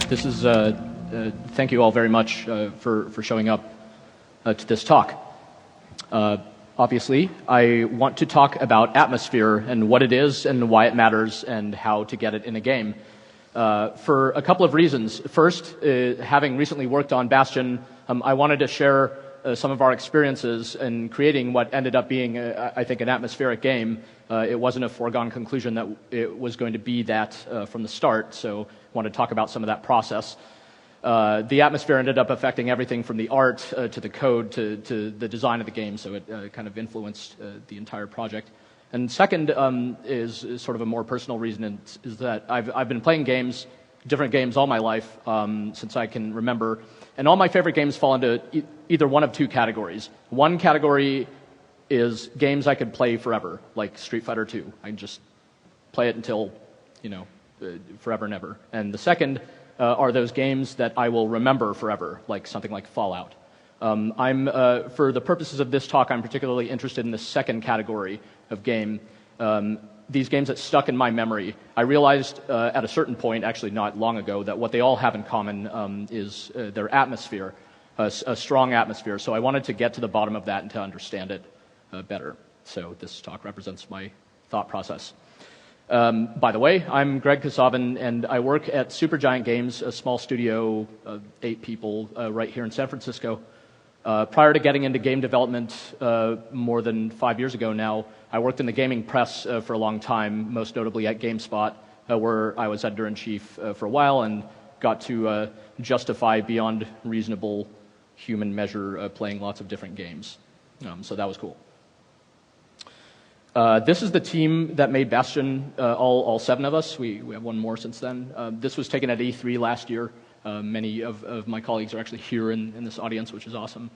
This is thank you all very much for showing up to this talk. Obviously, I want to talk about atmosphere and what it is and why it matters and how to get it in a game. For a couple of reasons. First, having recently worked on Bastion, I wanted to share some of our experiences in creating what ended up being, I think, an atmospheric game. It wasn't a foregone conclusion that it was going to be that from the start, so I want to talk about some of that process. The atmosphere ended up affecting everything from the art to the code to the design of the game, so it kind of influenced the entire project. And second is sort of a more personal reason, is that I've been playing games, different games all my life since I can remember, and all my favorite games fall into either one of two categories. One category is games I could play forever, like Street Fighter II. I can just play it until, forever and ever. And the second are those games that I will remember forever, like something like Fallout. For the purposes of this talk, I'm particularly interested in the second category of game, these games that stuck in my memory. I realized at a certain point, actually not long ago, that what they all have in common is their atmosphere, a strong atmosphere. So I wanted to get to the bottom of that and to understand it better. So this talk represents my thought process. By the way, I'm Greg Kasavin, and I work at Supergiant Games, a small studio of 8 people right here in San Francisco. Prior to getting into game development more than 5 years ago now, I worked in the gaming press for a long time, most notably at GameSpot, where I was editor-in-chief for a while and got to justify beyond reasonable human measure playing lots of different games. So that was cool. This is the team that made Bastion, all 7 of us. We have one more since then. This was taken at E3 last year. Many of my colleagues are actually here in this audience, which is awesome.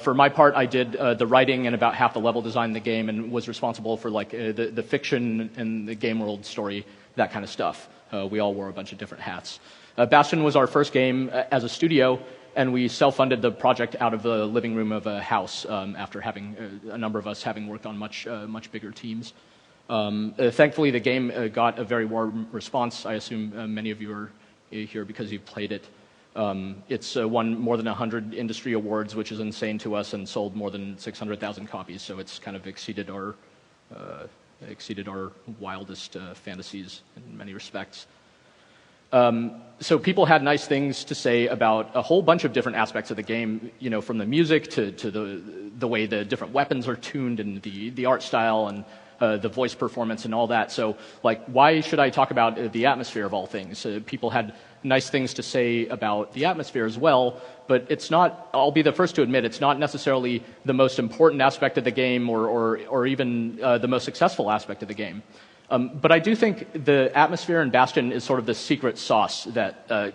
For my part, I did the writing and about half the level design in the game and was responsible for the fiction and the game world story, that kind of stuff. We all wore a bunch of different hats. Bastion was our first game as a studio, and we self-funded the project out of the living room of a house after having a number of us having worked on much bigger teams. Thankfully, the game got a very warm response. I assume many of you are here because you've played it. It's won more than 100 industry awards, which is insane to us, and sold more than 600,000 copies. So it's kind of exceeded our wildest fantasies in many respects. So people had nice things to say about a whole bunch of different aspects of the game, from the music to the way the different weapons are tuned and the art style and the voice performance and all that. So, why should I talk about the atmosphere of all things? People had nice things to say about the atmosphere as well, but it's not, I'll be the first to admit, it's not necessarily the most important aspect of the game or even the most successful aspect of the game. But I do think the atmosphere in Bastion is sort of the secret sauce that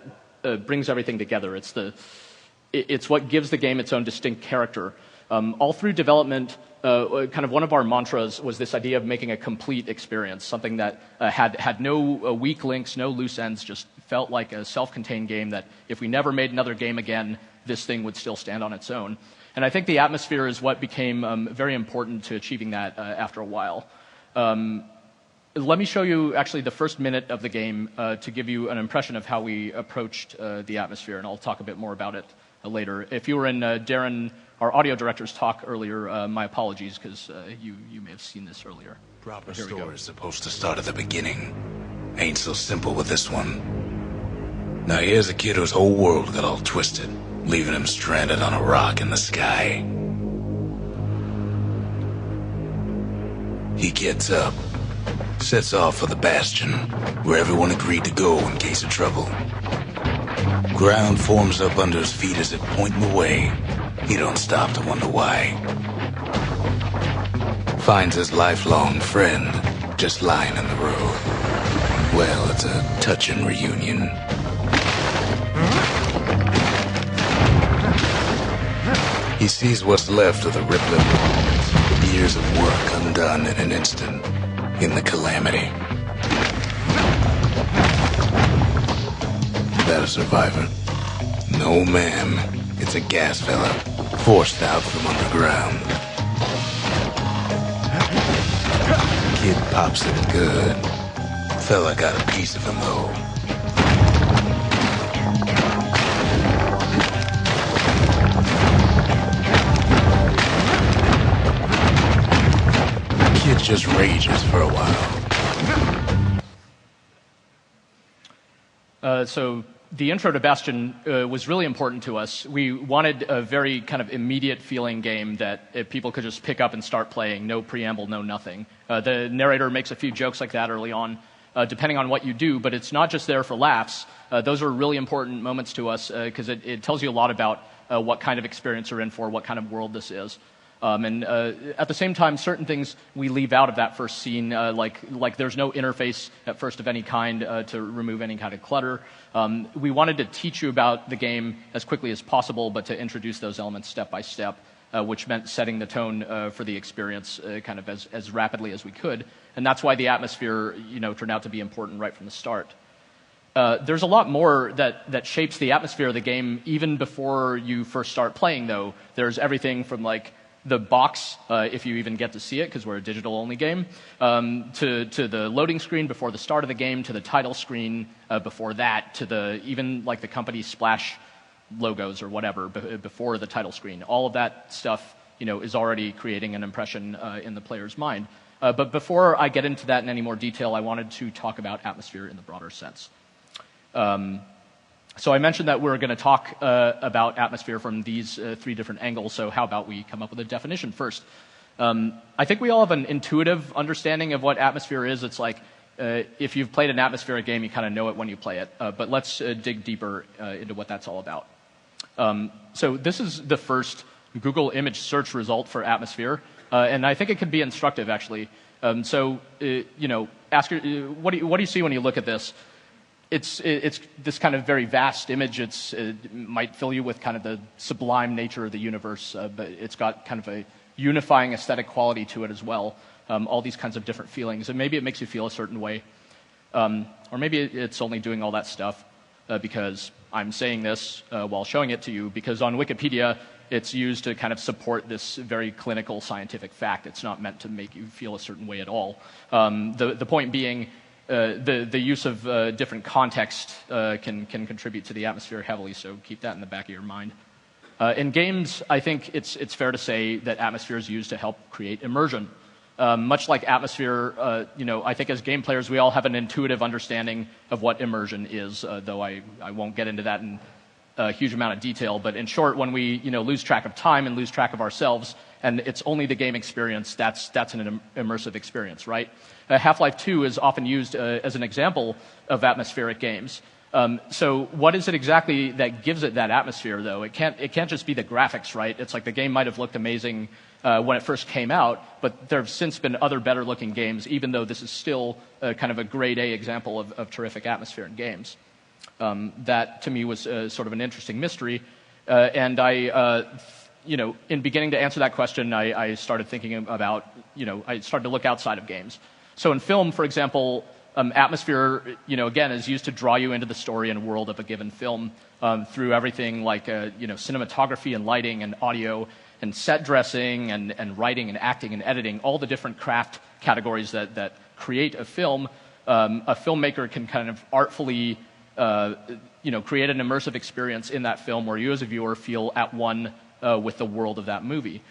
brings everything together. It's what gives the game its own distinct character. All through development, kind of one of our mantras was this idea of making a complete experience, something that had no weak links, no loose ends, just felt like a self-contained game that if we never made another game again, this thing would still stand on its own. And I think the atmosphere is what became very important to achieving that after a while. Let me show you actually the first minute of the game to give you an impression of how we approached the atmosphere, and I'll talk a bit more about it later. If you were in Darren, our audio director's talk earlier, my apologies, because you may have seen this earlier. Proper story is supposed to start at the beginning. Ain't so simple with this one. Now here's a kid whose whole world got all twisted, leaving him stranded on a rock in the sky. He gets up, sets off for the Bastion, where everyone agreed to go in case of trouble. Ground forms up under his feet as it point him away. He don't stop to wonder why. Finds his lifelong friend just lying in the road. Well, it's a touching reunion. He sees what's left of the rippling walls, years of work undone in an instant, in the calamity. That a survivor? No, ma'am. It's a gas fella, forced out from underground. Kid pops it good. Fella got a piece of him, though. Kid just rages for a while. So the intro to Bastion was really important to us. We wanted a very kind of immediate feeling game that people could just pick up and start playing, no preamble, no nothing. The narrator makes a few jokes like that early on, depending on what you do, but it's not just there for laughs. Those are really important moments to us because it tells you a lot about what kind of experience you're in for, what kind of world this is. And at the same time, certain things we leave out of that first scene, like there's no interface at first of any kind to remove any kind of clutter. We wanted to teach you about the game as quickly as possible, but to introduce those elements step by step, which meant setting the tone for the experience kind of as rapidly as we could. And that's why the atmosphere, turned out to be important right from the start. There's a lot more that shapes the atmosphere of the game even before you first start playing, though. There's everything from the box, if you even get to see it, because we're a digital-only game, to the loading screen before the start of the game, to the title screen before that, to even the company splash logos or whatever before the title screen. All of that stuff, is already creating an impression in the player's mind. But before I get into that in any more detail, I wanted to talk about atmosphere in the broader sense. So I mentioned that we're going to talk about atmosphere from these three different angles, so how about we come up with a definition first? I think we all have an intuitive understanding of what atmosphere is. It's like if you've played an atmospheric game, you kind of know it when you play it. But let's dig deeper into what that's all about. So this is the first Google image search result for atmosphere, and I think it could be instructive, actually. Ask what do you see when you look at this? It's this kind of very vast image. It might fill you with kind of the sublime nature of the universe, but it's got kind of a unifying aesthetic quality to it as well. All these kinds of different feelings, and maybe it makes you feel a certain way, or maybe it's only doing all that stuff because I'm saying this while showing it to you. Because on Wikipedia, it's used to kind of support this very clinical scientific fact. It's not meant to make you feel a certain way at all. The point being. The use of different context can contribute to the atmosphere heavily, so keep that in the back of your mind. In games, I think it's fair to say that atmosphere is used to help create immersion. Much like atmosphere, I think as game players we all have an intuitive understanding of what immersion is, though I won't get into that in a huge amount of detail. But in short, when we lose track of time and lose track of ourselves, and it's only the game experience, that's an immersive experience, right? Half-Life 2 is often used as an example of atmospheric games. So what is it exactly that gives it that atmosphere, though? It can't just be the graphics, right? It's like the game might have looked amazing when it first came out, but there have since been other better-looking games, even though this is still kind of a grade A example of terrific atmosphere in games. That, to me, was sort of an interesting mystery. And in beginning to answer that question, I started thinking about, I started to look outside of games. So in film, for example, atmosphere, again, is used to draw you into the story and world of a given film through everything like, cinematography and lighting and audio and set dressing and writing and acting and editing, all the different craft categories that create a film. A filmmaker can kind of artfully, create an immersive experience in that film where you as a viewer feel at one with the world of that movie.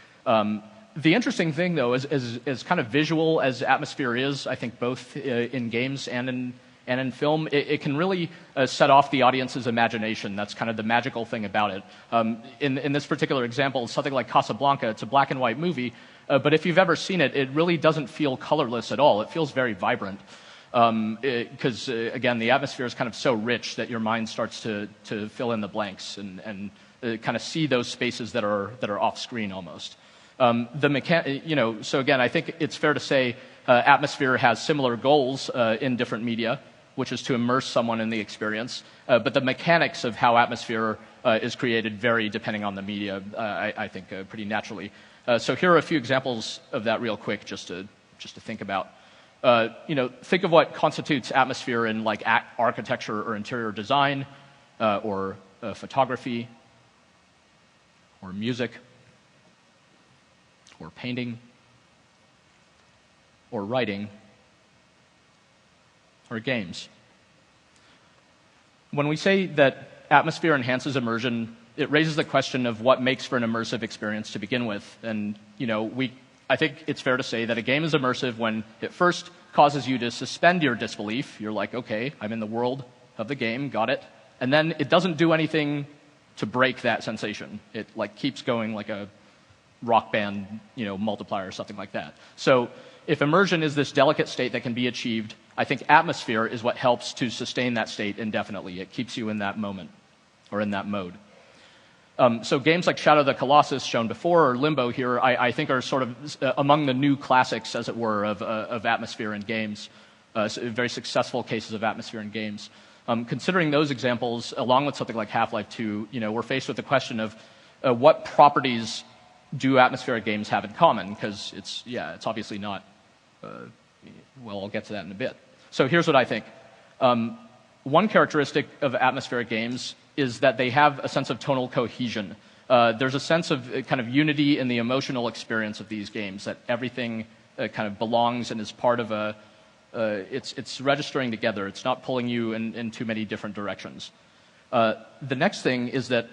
The interesting thing, though, is as kind of visual as atmosphere is, I think both in games and in film, it can really set off the audience's imagination. That's kind of the magical thing about it. In this particular example, something like Casablanca, it's a black and white movie, but if you've ever seen it, it really doesn't feel colorless at all. It feels very vibrant. Because, again, the atmosphere is kind of so rich that your mind starts to fill in the blanks and kind of see those spaces that are off screen almost. So again, I think it's fair to say atmosphere has similar goals in different media, which is to immerse someone in the experience. But the mechanics of how atmosphere is created vary depending on the media, I think, pretty naturally. So here are a few examples of that real quick, just to think about. Think of what constitutes atmosphere in like architecture or interior design, or photography, or music, or painting, or writing, or games. When we say that atmosphere enhances immersion, it raises the question of what makes for an immersive experience to begin with. And, I think it's fair to say that a game is immersive when it first causes you to suspend your disbelief. You're like, okay, I'm in the world of the game, got it. And then it doesn't do anything to break that sensation. It keeps going like a rock band, multiplier or something like that. So if immersion is this delicate state that can be achieved, I think atmosphere is what helps to sustain that state indefinitely. It keeps you in that moment or in that mode. So games like Shadow of the Colossus, shown before, or Limbo here, I think are sort of among the new classics, as it were, of atmosphere in games, very successful cases of atmosphere in games. Considering those examples, along with something like Half-Life 2, we're faced with the question of what properties do atmospheric games have in common? Because it's obviously not, I'll get to that in a bit. So here's what I think. One characteristic of atmospheric games is that they have a sense of tonal cohesion. There's a sense of kind of unity in the emotional experience of these games, that everything kind of belongs and is part of it's registering together. It's not pulling you in too many different directions. The next thing is that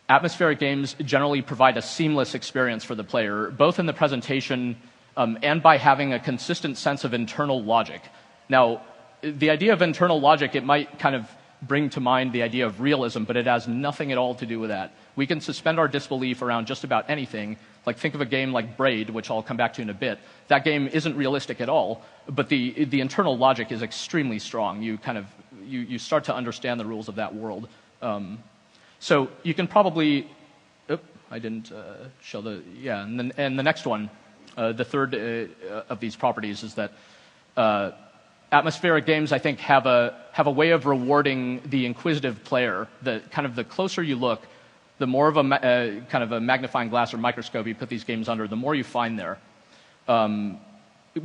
atmospheric games generally provide a seamless experience for the player, both in the presentation and by having a consistent sense of internal logic. Now, the idea of internal logic, it might kind of bring to mind the idea of realism, but it has nothing at all to do with that. We can suspend our disbelief around just about anything. Like, think of a game like Braid, which I'll come back to in a bit. That game isn't realistic at all, but the internal logic is extremely strong. You start to understand the rules of that world. So you can probably, I didn't show and the next one, the third of these properties is that atmospheric games, I think, have a way of rewarding the inquisitive player. The closer you look, the more of a kind of a magnifying glass or microscope you put these games under, the more you find there,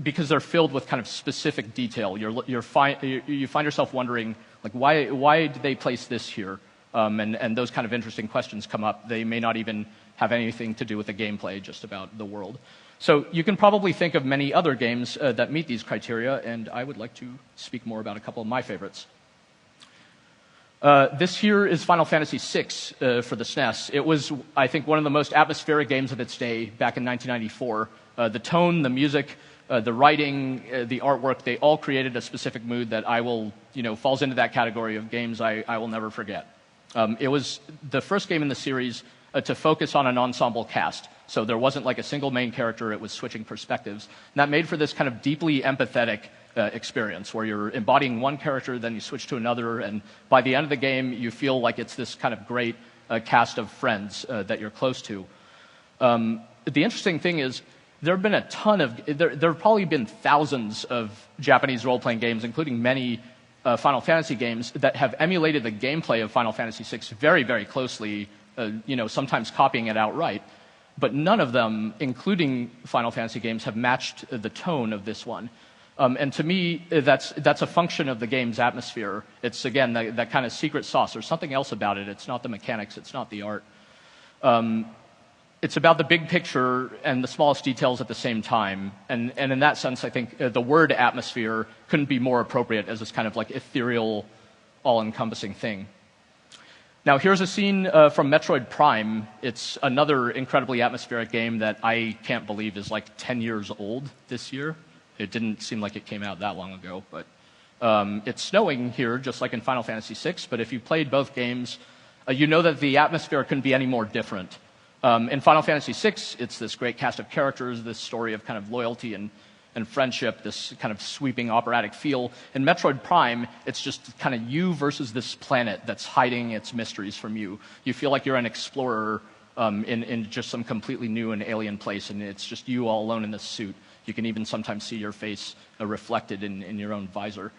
because they're filled with kind of specific detail. You find yourself wondering, like, why did they place this here? And those kind of interesting questions come up. They may not even have anything to do with the gameplay, just about the world. So you can probably think of many other games that meet these criteria, and I would like to speak more about a couple of my favorites. This here is Final Fantasy VI for the SNES. It was, I think, one of the most atmospheric games of its day back in 1994. The tone, the music, the writing, the artwork, they all created a specific mood that falls into that category of games I will never forget. It was the first game in the series to focus on an ensemble cast. So there wasn't like a single main character, it was switching perspectives. And that made for this kind of deeply empathetic experience where you're embodying one character, then you switch to another, and by the end of the game, you feel like it's this kind of great cast of friends that you're close to. The interesting thing is, there have probably been thousands of Japanese role-playing games, including many Final Fantasy games, that have emulated the gameplay of Final Fantasy VI very, very closely, sometimes copying it outright. But none of them, including Final Fantasy games, have matched the tone of this one. And to me, that's a function of the game's atmosphere. It's, again, that kind of secret sauce. There's something else about it. It's not the mechanics. It's not the art. It's about the big picture and the smallest details at the same time. And in that sense, I think the word atmosphere couldn't be more appropriate as this kind of like ethereal, all-encompassing thing. Now, here's a scene from Metroid Prime. It's another incredibly atmospheric game that I can't believe is like 10 years old this year. It didn't seem like it came out that long ago, but it's snowing here, just like in Final Fantasy VI. But if you played both games, you know that the atmosphere couldn't be any more different. In Final Fantasy VI, it's this great cast of characters, this story of kind of loyalty and friendship, this kind of sweeping operatic feel. In Metroid Prime, it's just kind of you versus this planet that's hiding its mysteries from you. You feel like you're an explorer in just some completely new and alien place, and it's just you all alone in this suit. You can even sometimes see your face reflected in your own visor.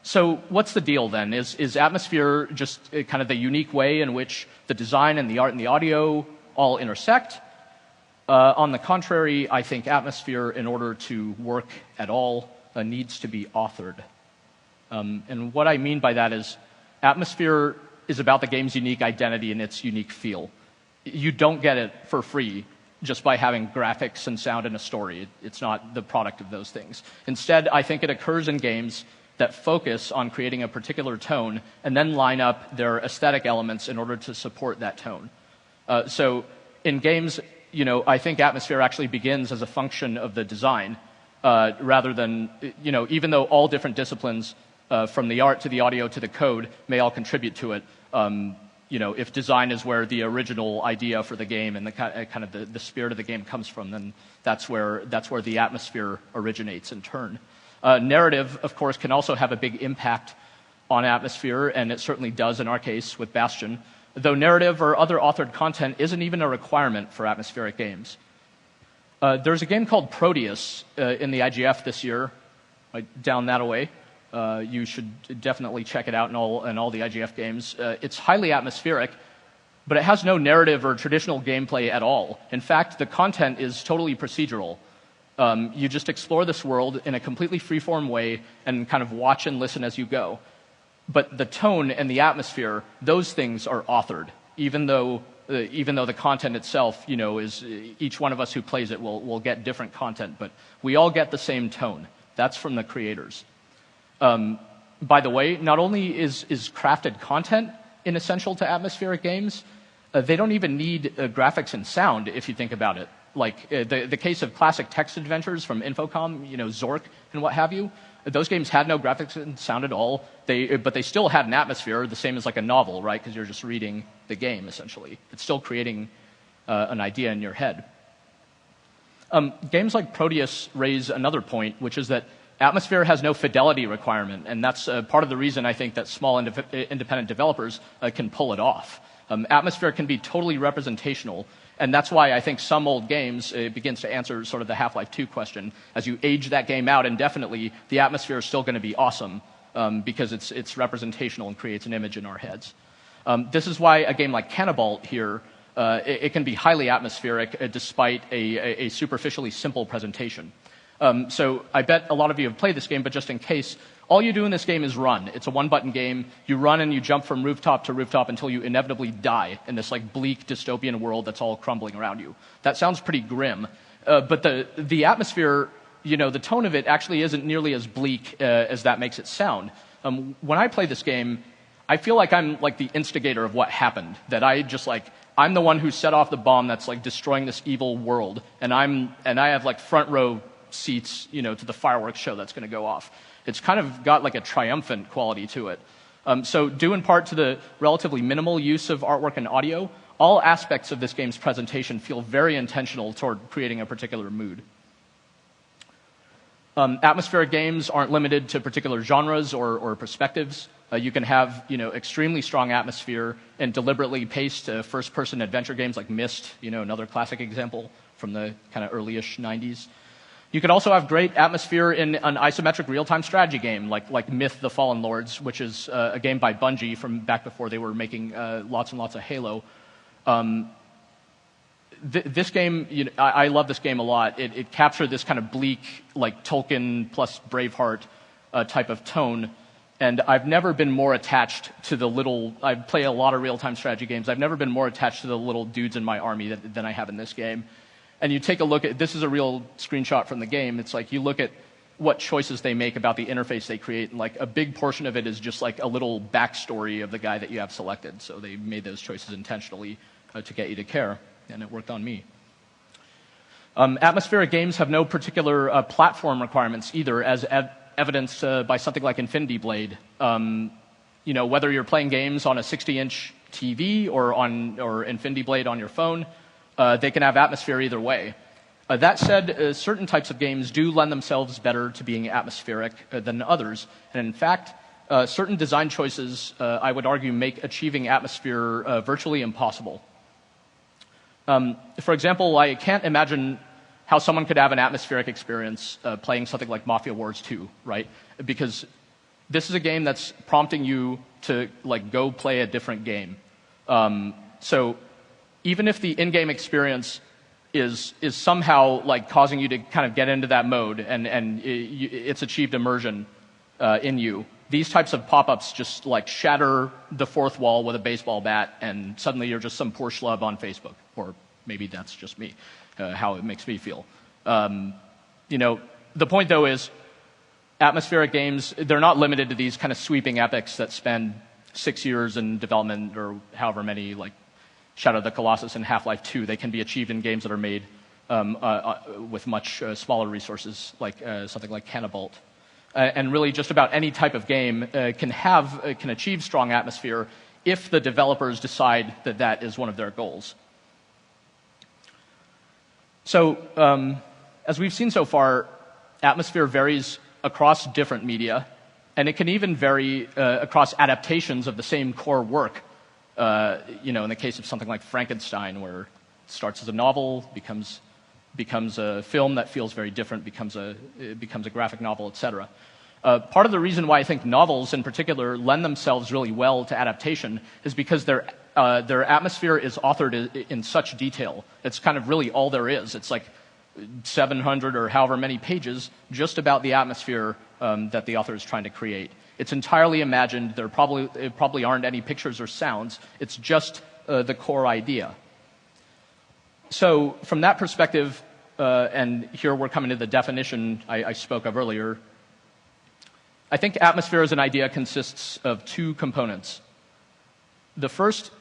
So what's the deal then? Is atmosphere just kind of the unique way in which the design and the art and the audio all intersect? On the contrary, I think atmosphere, in order to work at all, needs to be authored. And what I mean by that is atmosphere is about the game's unique identity and its unique feel. You don't get it for free just by having graphics and sound and a story. It's not the product of those things. Instead, I think it occurs in games that focus on creating a particular tone and then line up their aesthetic elements in order to support that tone. So in games, I think atmosphere actually begins as a function of the design, rather than, even though all different disciplines, from the art to the audio to the code, may all contribute to it. If design is where the original idea for the game and the kind of the spirit of the game comes from, then that's where the atmosphere originates in turn. Narrative, of course, can also have a big impact on atmosphere, and it certainly does in our case with Bastion, though narrative or other authored content isn't even a requirement for atmospheric games. There's a game called Proteus in the IGF this year, down that away. You should definitely check it out in all the IGF games. It's highly atmospheric, but it has no narrative or traditional gameplay at all. In fact, the content is totally procedural. You just explore this world in a completely free-form way and kind of watch and listen as you go. But the tone and the atmosphere, those things are authored, even though the content itself, is each one of us who plays it will get different content, but we all get the same tone. That's from the creators. By the way, not only is crafted content inessential to atmospheric games, they don't even need graphics and sound, if you think about it. Like the case of classic text adventures from Infocom, Zork and what have you, those games had no graphics and sound at all, but they still had an atmosphere, the same as like a novel, right? Because you're just reading the game, essentially. It's still creating an idea in your head. Games like Proteus raise another point, which is that atmosphere has no fidelity requirement, and that's part of the reason I think that small independent developers can pull it off. Atmosphere can be totally representational, and that's why I think some old games, it begins to answer sort of the Half-Life 2 question. As you age that game out indefinitely, the atmosphere is still going to be awesome because it's representational and creates an image in our heads. This is why a game like Cannibal here, it can be highly atmospheric despite a superficially simple presentation. So I bet a lot of you have played this game, but just in case, all you do in this game is run. It's a one-button game. You run and you jump from rooftop to rooftop until you inevitably die in this like bleak dystopian world that's all crumbling around you. That sounds pretty grim, but the atmosphere, the tone of it actually isn't nearly as bleak as that makes it sound. When I play this game, I feel like I'm like the instigator of what happened. That I'm the one who set off the bomb that's like destroying this evil world, and I have like front row seats, to the fireworks show that's going to go off. It's kind of got like a triumphant quality to it. So due in part to the relatively minimal use of artwork and audio, all aspects of this game's presentation feel very intentional toward creating a particular mood. Atmospheric games aren't limited to particular genres or perspectives. You can have, extremely strong atmosphere and deliberately paced first-person adventure games like Myst, another classic example from the kind of early-ish 90s. You could also have great atmosphere in an isometric real-time strategy game like Myth: The Fallen Lords, which is a game by Bungie from back before they were making lots and lots of Halo. This game, I love this game a lot. It captured this kind of bleak, like Tolkien plus Braveheart type of tone. And I've never been more attached to the little... I play a lot of real-time strategy games. I've never been more attached to the little dudes in my army than I have in this game. And you take a look at... This is a real screenshot from the game. It's like you look at what choices they make about the interface they create, and like a big portion of it is just like a little backstory of the guy that you have selected. So they made those choices intentionally to get you to care, and it worked on me. Atmospheric games have no particular platform requirements either, as evidenced by something like Infinity Blade. Whether you're playing games on a 60-inch TV or Infinity Blade on your phone, they can have atmosphere either way. That said, certain types of games do lend themselves better to being atmospheric than others. And in fact, certain design choices, I would argue, make achieving atmosphere virtually impossible. For example, I can't imagine how someone could have an atmospheric experience playing something like Mafia Wars 2, right? Because this is a game that's prompting you to go play a different game. So even if the in-game experience is somehow causing you to kind of get into that mode and it's achieved immersion in you, these types of pop-ups just shatter the fourth wall with a baseball bat, and suddenly you're just some poor schlub on Facebook, or maybe that's just me, how it makes me feel. The point though is, atmospheric games, they're not limited to these kind of sweeping epics that spend 6 years in development or however many, like Shadow of the Colossus and Half-Life 2. They can be achieved in games that are made with much smaller resources, like something like Cannibalt. And really just about any type of game can achieve strong atmosphere if the developers decide that that is one of their goals. So as we've seen so far, atmosphere varies across different media, and it can even vary across adaptations of the same core work. In the case of something like Frankenstein, where it starts as a novel, becomes a film that feels very different, becomes a graphic novel, etc. Part of the reason why I think novels in particular lend themselves really well to adaptation is because their atmosphere is authored in such detail. It's kind of really all there is. It's like 700 or however many pages just about the atmosphere that the author is trying to create. It's entirely imagined. There probably aren't any pictures or sounds. It's just the core idea. So from that perspective, and here we're coming to the definition I spoke of earlier, I think atmosphere as an idea consists of two components. The first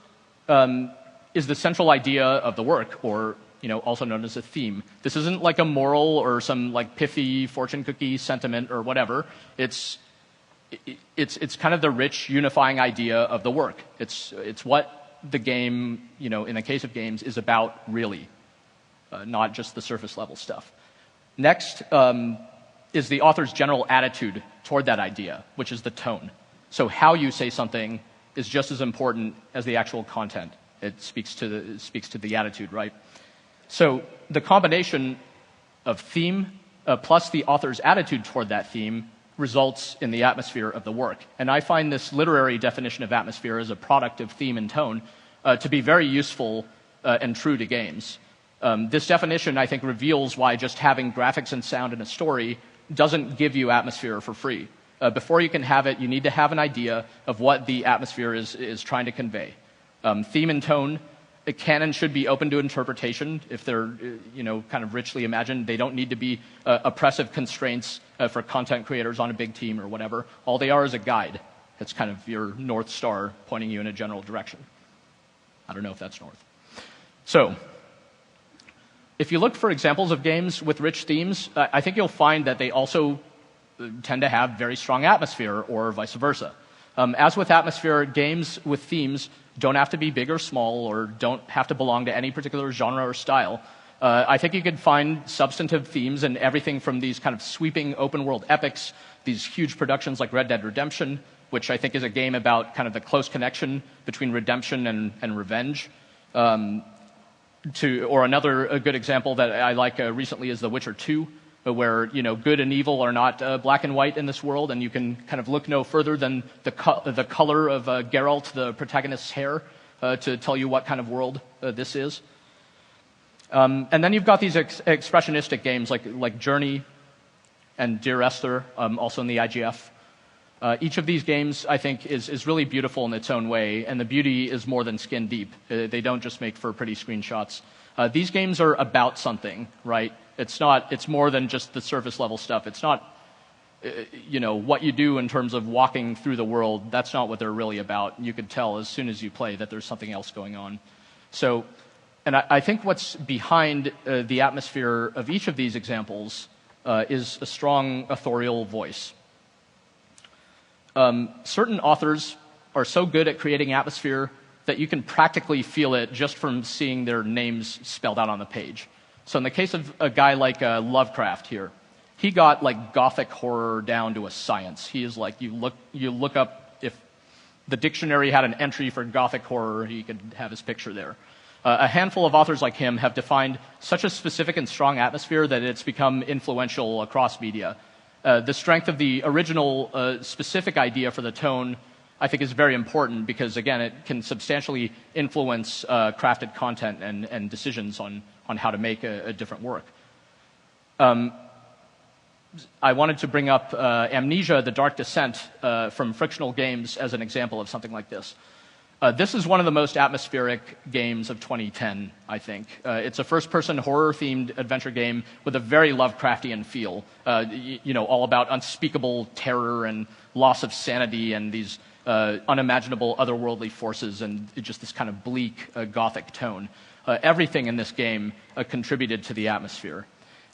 is the central idea of the work, or also known as a theme. This isn't like a moral or some like pithy fortune cookie sentiment or whatever. It's kind of the rich unifying idea of the work. It's what the game, in the case of games, is about really, not just the surface level stuff. Next is the author's general attitude toward that idea, which is the tone. So how you say something is just as important as the actual content. It speaks to the attitude, right? So the combination of theme plus the author's attitude toward that theme results in the atmosphere of the work. And I find this literary definition of atmosphere as a product of theme and tone to be very useful and true to games. This definition, I think, reveals why just having graphics and sound in a story doesn't give you atmosphere for free. Before you can have it, you need to have an idea of what the atmosphere is trying to convey. Theme and tone, it can and should be open to interpretation if they're kind of richly imagined. They don't need to be oppressive constraints for content creators on a big team or whatever. All they are is a guide. It's kind of your North Star pointing you in a general direction. I don't know if that's north. So if you look for examples of games with rich themes, I think you'll find that they also tend to have very strong atmosphere, or vice versa. As with atmosphere, games with themes don't have to be big or small, or don't have to belong to any particular genre or style. I think you could find substantive themes in everything from these kind of sweeping open-world epics, these huge productions like Red Dead Redemption, which I think is a game about kind of the close connection between redemption and revenge. Or a good example that I like recently is The Witcher 2, where good and evil are not black and white in this world, and you can kind of look no further than the color of Geralt, the protagonist's hair, to tell you what kind of world this is. And then you've got these expressionistic games like Journey and Dear Esther, also in the IGF. Each of these games, I think, is really beautiful in its own way, and the beauty is more than skin deep. They don't just make for pretty screenshots. These games are about something, right? It's more than just the surface level stuff. It's not, what you do in terms of walking through the world. That's not what they're really about. You can tell as soon as you play that there's something else going on. So, and I think what's behind the atmosphere of each of these examples is a strong authorial voice. Certain authors are so good at creating atmosphere that you can practically feel it just from seeing their names spelled out on the page. So in the case of a guy like Lovecraft here, he got like gothic horror down to a science. He is like, you look up, if the dictionary had an entry for gothic horror, he could have his picture there. A handful of authors like him have defined such a specific and strong atmosphere that it's become influential across media. The strength of the original specific idea for the tone, I think, is very important because, again, it can substantially influence crafted content and decisions on how to make a different work. I wanted to bring up Amnesia, The Dark Descent from Frictional Games as an example of something like this. This is one of the most atmospheric games of 2010, I think. It's a first-person horror-themed adventure game with a very Lovecraftian feel, all about unspeakable terror and loss of sanity and these unimaginable otherworldly forces and just this kind of bleak gothic tone. Everything in this game contributed to the atmosphere.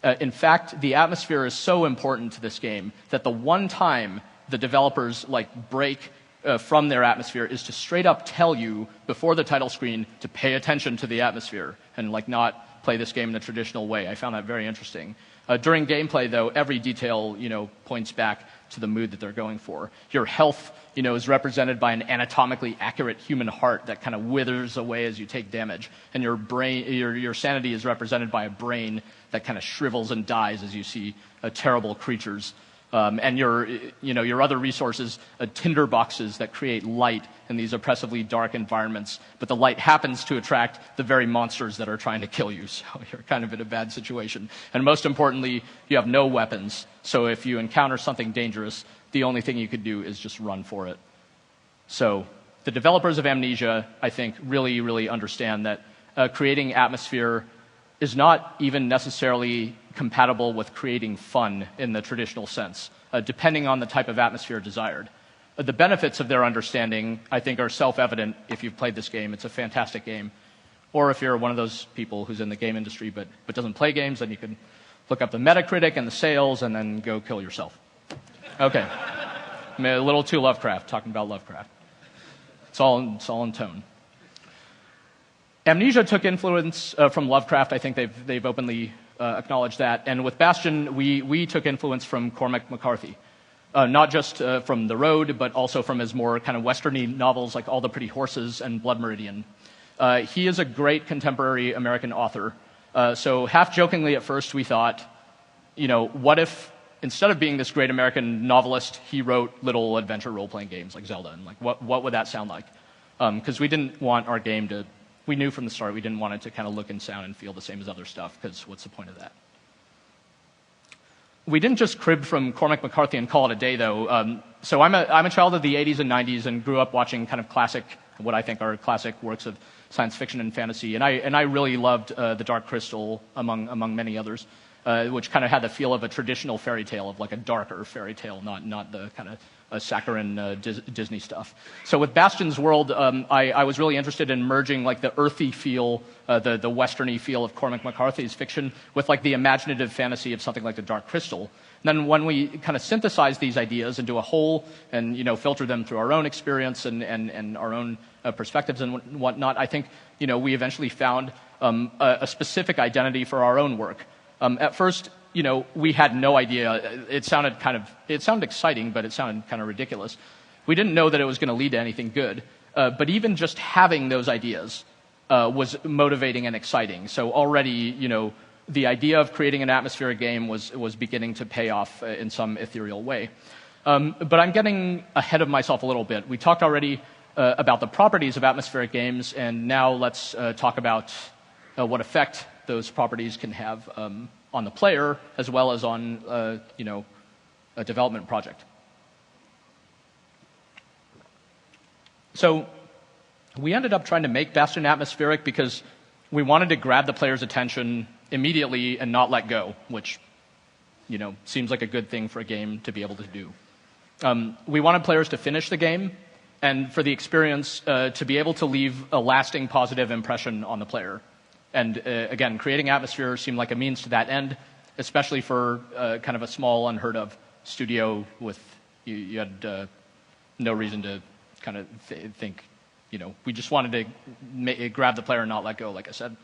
In fact, the atmosphere is so important to this game that the one time the developers break from their atmosphere is to straight up tell you before the title screen to pay attention to the atmosphere and not play this game in a traditional way. I found that very interesting. During gameplay, though, every detail points back to the mood that they're going for. Your health is represented by an anatomically accurate human heart that kind of withers away as you take damage, and your brain, your sanity is represented by a brain that kind of shrivels and dies as you see terrible creatures. And your other resources, tinder boxes that create light in these oppressively dark environments, but the light happens to attract the very monsters that are trying to kill you, so you're kind of in a bad situation. And most importantly, you have no weapons, so if you encounter something dangerous, the only thing you could do is just run for it. So the developers of Amnesia, I think, really, really understand that creating atmosphere is not even necessarily compatible with creating fun in the traditional sense, depending on the type of atmosphere desired. The benefits of their understanding, I think, are self-evident if you've played this game. It's a fantastic game. Or if you're one of those people who's in the game industry but doesn't play games, then you can look up the Metacritic and the sales and then go kill yourself. Okay. I'm a little too Lovecraft, talking about Lovecraft. It's all in tone. Amnesia took influence from Lovecraft. I think they've openly acknowledged that. And with Bastion, we took influence from Cormac McCarthy. Not just from The Road, but also from his more kind of westerny novels like All the Pretty Horses and Blood Meridian. He is a great contemporary American author. So half-jokingly at first we thought, what if instead of being this great American novelist, he wrote little adventure role-playing games like Zelda? And what would that sound like? Because we didn't want our game to... We knew from the start we didn't want it to kind of look and sound and feel the same as other stuff, because what's the point of that? We didn't just crib from Cormac McCarthy and call it a day, though. So I'm a child of the 80s and 90s and grew up watching kind of classic, what I think are classic works of science fiction and fantasy. And I really loved The Dark Crystal, among many others, which kind of had the feel of a traditional fairy tale, of like a darker fairy tale, not the kind of saccharine Disney stuff. So with Bastion's world, I was really interested in merging like the earthy feel, the westerny feel of Cormac McCarthy's fiction with like the imaginative fantasy of something like The Dark Crystal. And then when we kind of synthesize these ideas into a whole and filter them through our own experience and our own perspectives and whatnot, I think we eventually found a specific identity for our own work. At first, we had no idea. It sounded exciting, but it sounded kind of ridiculous. We didn't know that it was going to lead to anything good. But even just having those ideas was motivating and exciting. So already, the idea of creating an atmospheric game was beginning to pay off in some ethereal way. But I'm getting ahead of myself a little bit. We talked already about the properties of atmospheric games, and now let's talk about what effect those properties can have on the player, as well as on a development project. So we ended up trying to make Bastion atmospheric because we wanted to grab the player's attention immediately and not let go, which seems like a good thing for a game to be able to do. We wanted players to finish the game and for the experience to be able to leave a lasting positive impression on the player. And again, creating atmosphere seemed like a means to that end, especially for kind of a small, unheard-of studio with you had no reason to kind of think, we just wanted to grab the player and not let go, like I said.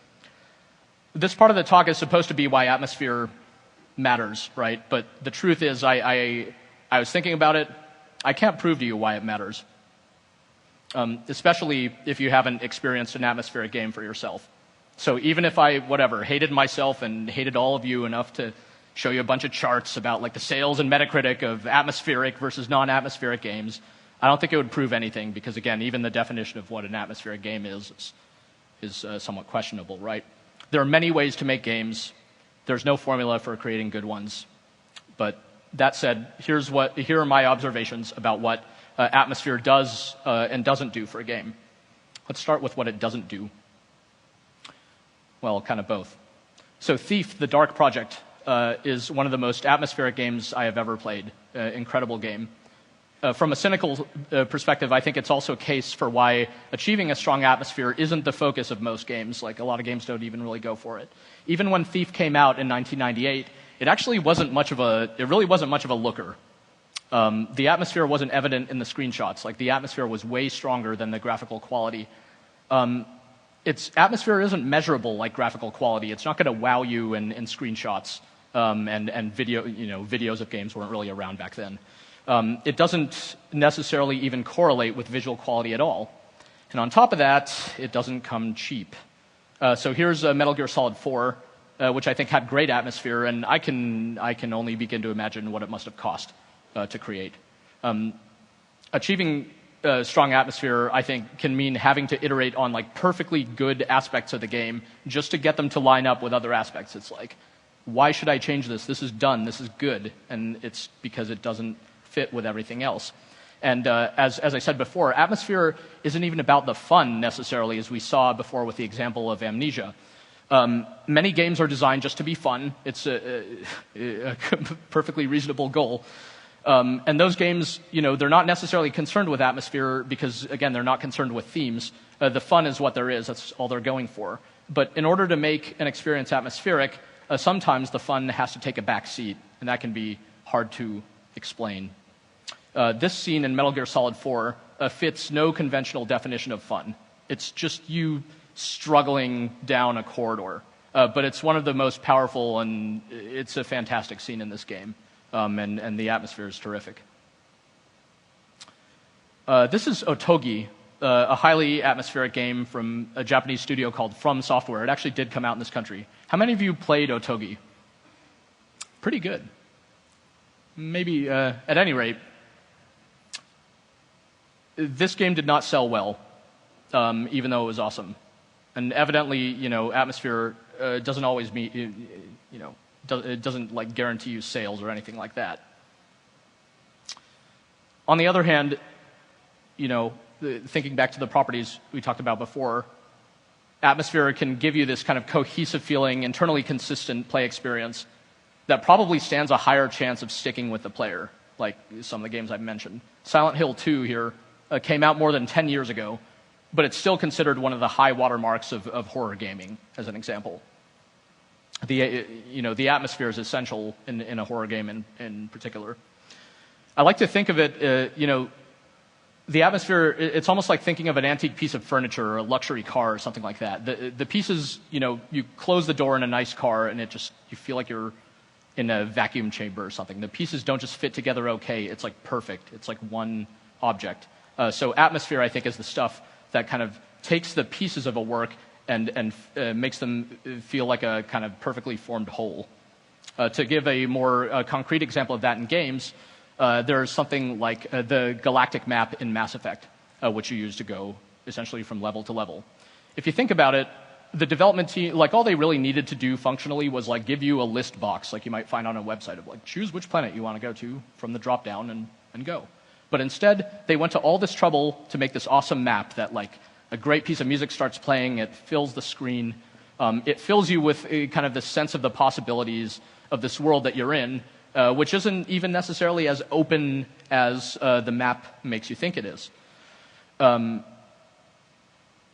This part of the talk is supposed to be why atmosphere matters, right? But the truth is, I was thinking about it. I can't prove to you why it matters, especially if you haven't experienced an atmospheric game for yourself. So even if I, hated myself and hated all of you enough to show you a bunch of charts about like the sales and Metacritic of atmospheric versus non-atmospheric games, I don't think it would prove anything because, again, even the definition of what an atmospheric game is somewhat questionable, right? There are many ways to make games. There's no formula for creating good ones. But that said, here are my observations about what atmosphere does and doesn't do for a game. Let's start with what it doesn't do. Well, kind of both. So Theif, the Dark Project, is one of the most atmospheric games I have ever played. Incredible game. From a cynical perspective, I think it's also a case for why achieving a strong atmosphere isn't the focus of most games. Like, a lot of games don't even really go for it. Even when Theif came out in 1998, it actually wasn't much of a looker. The atmosphere wasn't evident in the screenshots. Like, the atmosphere was way stronger than the graphical quality. Its atmosphere isn't measurable like graphical quality. It's not going to wow you in screenshots, and videos of games weren't really around back then. It doesn't necessarily even correlate with visual quality at all. And on top of that, it doesn't come cheap. So here's Metal Gear Solid 4, which I think had great atmosphere, and I can only begin to imagine what it must have cost to create. Achieving strong atmosphere, I think, can mean having to iterate on like perfectly good aspects of the game just to get them to line up with other aspects. It's like, why should I change this? This is done. This is good. And it's because it doesn't fit with everything else. And as I said before, atmosphere isn't even about the fun necessarily, as we saw before with the example of Amnesia. Many games are designed just to be fun. It's a perfectly reasonable goal. And those games, they're not necessarily concerned with atmosphere because, again, they're not concerned with themes. The fun is what there is. That's all they're going for. But in order to make an experience atmospheric, sometimes the fun has to take a back seat, and that can be hard to explain. This scene in Metal Gear Solid 4 fits no conventional definition of fun. It's just you struggling down a corridor. But it's one of the most powerful, and it's a fantastic scene in this game. And the atmosphere is terrific. This is Otogi, a highly atmospheric game from a Japanese studio called From Software. It actually did come out in this country. How many of you played Otogi? Pretty good. Maybe, at any rate, this game did not sell well, even though it was awesome. And evidently, atmosphere doesn't always mean, it doesn't like guarantee you sales or anything like that. On the other hand, thinking back to the properties we talked about before, atmosphere can give you this kind of cohesive feeling, internally consistent play experience that probably stands a higher chance of sticking with the player, like some of the games I've mentioned. Silent Hill 2 here came out more than 10 years ago, but it's still considered one of the high watermarks of horror gaming, as an example. The atmosphere is essential in a horror game in particular. I like to think of it, the atmosphere, it's almost like thinking of an antique piece of furniture or a luxury car or something like that. The pieces, you close the door in a nice car and you feel like you're in a vacuum chamber or something. The pieces don't just fit together okay. It's like perfect. It's like one object. So atmosphere, I think, is the stuff that kind of takes the pieces of a work and makes them feel like a kind of perfectly formed whole. To give a more concrete example of that in games, there's something like the Galactic Map in Mass Effect, which you use to go essentially from level to level. If you think about it, the development team, like all they really needed to do functionally was like give you a list box like you might find on a website of like choose which planet you want to go to from the drop down and go. But instead, they went to all this trouble to make this awesome map that like a great piece of music starts playing, it fills the screen, it fills you with a kind of the sense of the possibilities of this world that you're in, which isn't even necessarily as open as the map makes you think it is.